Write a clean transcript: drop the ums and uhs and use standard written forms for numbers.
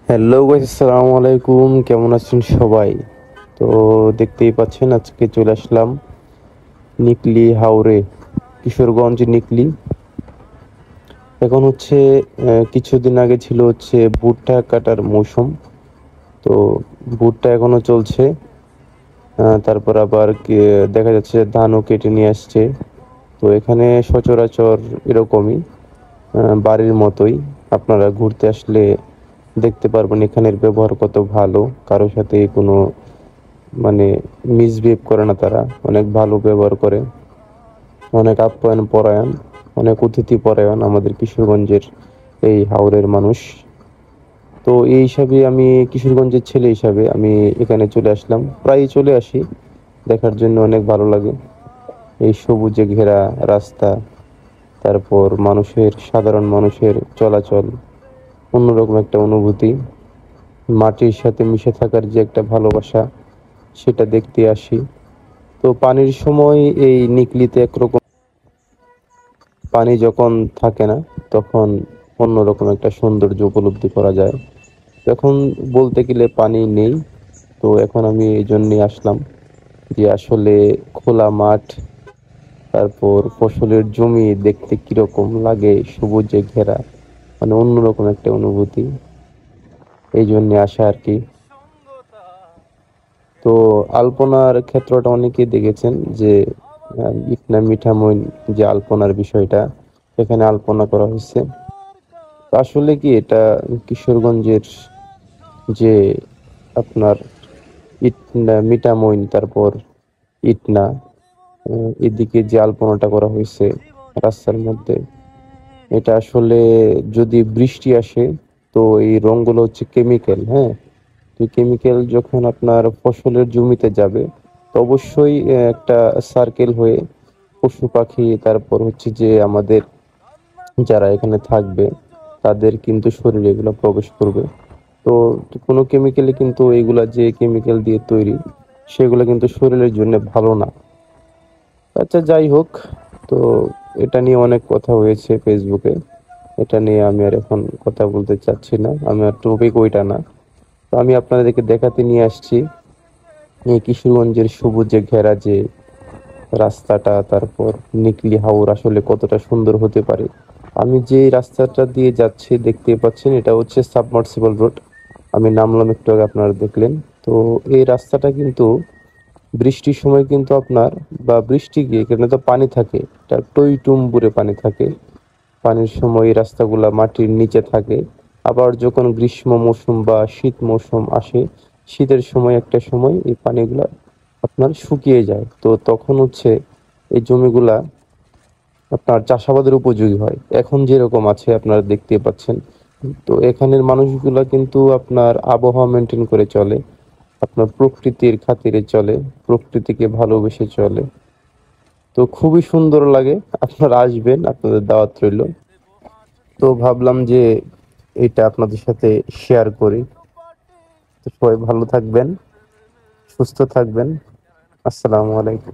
Hello guys, আসসালামু আলাইকুম। কেমন আছেন সবাই? তো দেখতেই পাচ্ছেন আজকে চলে আসলাম নিকলি হাওরে, কিশোরগঞ্জ নিকলি। এখন হচ্ছে কিছুদিন আগে ছিল হচ্ছে ভুট্টা কাটার মৌসুম। তো ভুট্টা এখনো চলছে। তারপর আবার দেখা যাচ্ছে ধানও কেটে নিয়ে আসছে। তো এখানে সচরাচর এরকমই বাড়ির মতোই। আপনারা ঘুরতে আসলে দেখতে পারবেন এখানের ব্যবহার কত ভালো। কারোর সাথে কোনো মানে মিসবিহেভ করে না, তারা অনেক ভালো ব্যবহার করে, অনেক আপ্যায়ন পরায়ণ, অনেক অতিথি পরায়ণ আমাদের কিশোরগঞ্জের এই হাওরের মানুষ। তো এই হিসাবে আমি কিশোরগঞ্জের ছেলে হিসাবে আমি এখানে চলে আসলাম, প্রায়ই চলে আসি। দেখার জন্য অনেক ভালো লাগে এই সবুজে ঘেরা রাস্তা, তারপর মানুষের, সাধারণ মানুষের চলাচল, অন্যরকম একটা অনুভূতি। মাটির সাথে মিশে থাকার যে একটা ভালোবাসা, সেটা দেখতে আসি। তো পানির সময় এই নিকলিতে একরকম, পানি যখন থাকে না তখন অন্যরকম একটা সৌন্দর্য উপলব্ধি করা যায়। এখন বলতে গেলে পানি নেই। তো এখন আমি এই জন্যই আসলাম যে আসলে খোলা মাঠ, তারপর ফসলের জমি দেখতে কিরকম লাগে, সবুজে ঘেরা, মানে অন্যরকম একটা অনুভূতি। এই জন্য আসা আর কি। তো আলপনার ক্ষেত্রটা অনেকেই দেখেছেন যে ইটনা মিঠামইন, যে আলপনার বিষয়টা, এখানে আলপনা করা হয়েছে। তো আসলে কি এটা কিশোরগঞ্জের যে আপনার ইটনা মিঠামইন, তারপর ইটনা, এদিকে যে আলপনাটা করা হয়েছে রাস্তার মধ্যে, এটা আসলে যদি বৃষ্টি আসে তো এই রংগুলো হচ্ছে কেমিক্যাল। হ্যাঁ, তো কেমিক্যাল যখন আপনার ফসলের জমিতে যাবে, তো অবশ্যই একটা সার্কেল হয়ে পশু পাখি, তারপর হচ্ছে যে আমাদের যারা এখানে থাকবে, তাদের কিন্তু শরীরে এগুলো প্রবেশ করবে। তো কোনো কেমিক্যালে কিন্তু এগুলা, যে কেমিক্যাল দিয়ে তৈরি, সেগুলো কিন্তু শরীরের জন্য ভালো না। আচ্ছা, যাই হোক। তো এটা নিয়ে অনেক কথা হয়েছে ফেসবুকে। এটা নিয়ে আমি আর এখন কথা বলতে চাচ্ছি না, আমার টপিক ওইটা না। তো আমি আপনাদেরকে দেখাতে নিয়ে আসছি এই কিশোরগঞ্জের সবুজে ঘেরা যে রাস্তাটা, তারপর নিকলি হাওর আসলে কতটা সুন্দর হতে পারে। আমি যে রাস্তাটা দিয়ে যাচ্ছি দেখতে পাচ্ছেন, এটা হচ্ছে সাবমার্সিবল রোড। আমি নামলাম একটু আগে, আপনারা দেখলেন। তো এই রাস্তাটা কিন্তু বৃষ্টির সময় কিন্তু আপনার, বা বৃষ্টি গিয়ে এখানে তো পানি থাকে, এটা টই টুম্বুরে পানি থাকে। পানির সময় এই রাস্তাগুলা মাটির নিচে থাকে। আবার যখন গ্রীষ্ম মৌসুম বা শীত মৌসুম আসে, শীতের সময় একটা সময় এই পানিগুলা আপনার শুকিয়ে যায়। তো তখন হচ্ছে এই জমিগুলা আপনার চাষাবাদের উপযোগী হয়, এখন যেরকম আছে আপনারা দেখতে পাচ্ছেন। তো এখানের মানুষগুলা কিন্তু আপনার আবহাওয়া মেনটেন করে চলে, আপনার প্রকৃতির খাতিরে চলে, প্রকৃতিকে ভালোবেসে চলে। তো খুবই সুন্দর লাগে। আপনারা আসবেন, আপনাদের দাওয়াত রইল। তো ভাবলাম যে এটা আপনাদের সাথে শেয়ার করি। তো সবাই ভালো থাকবেন, সুস্থ থাকবেন। আসসালামু আলাইকুম।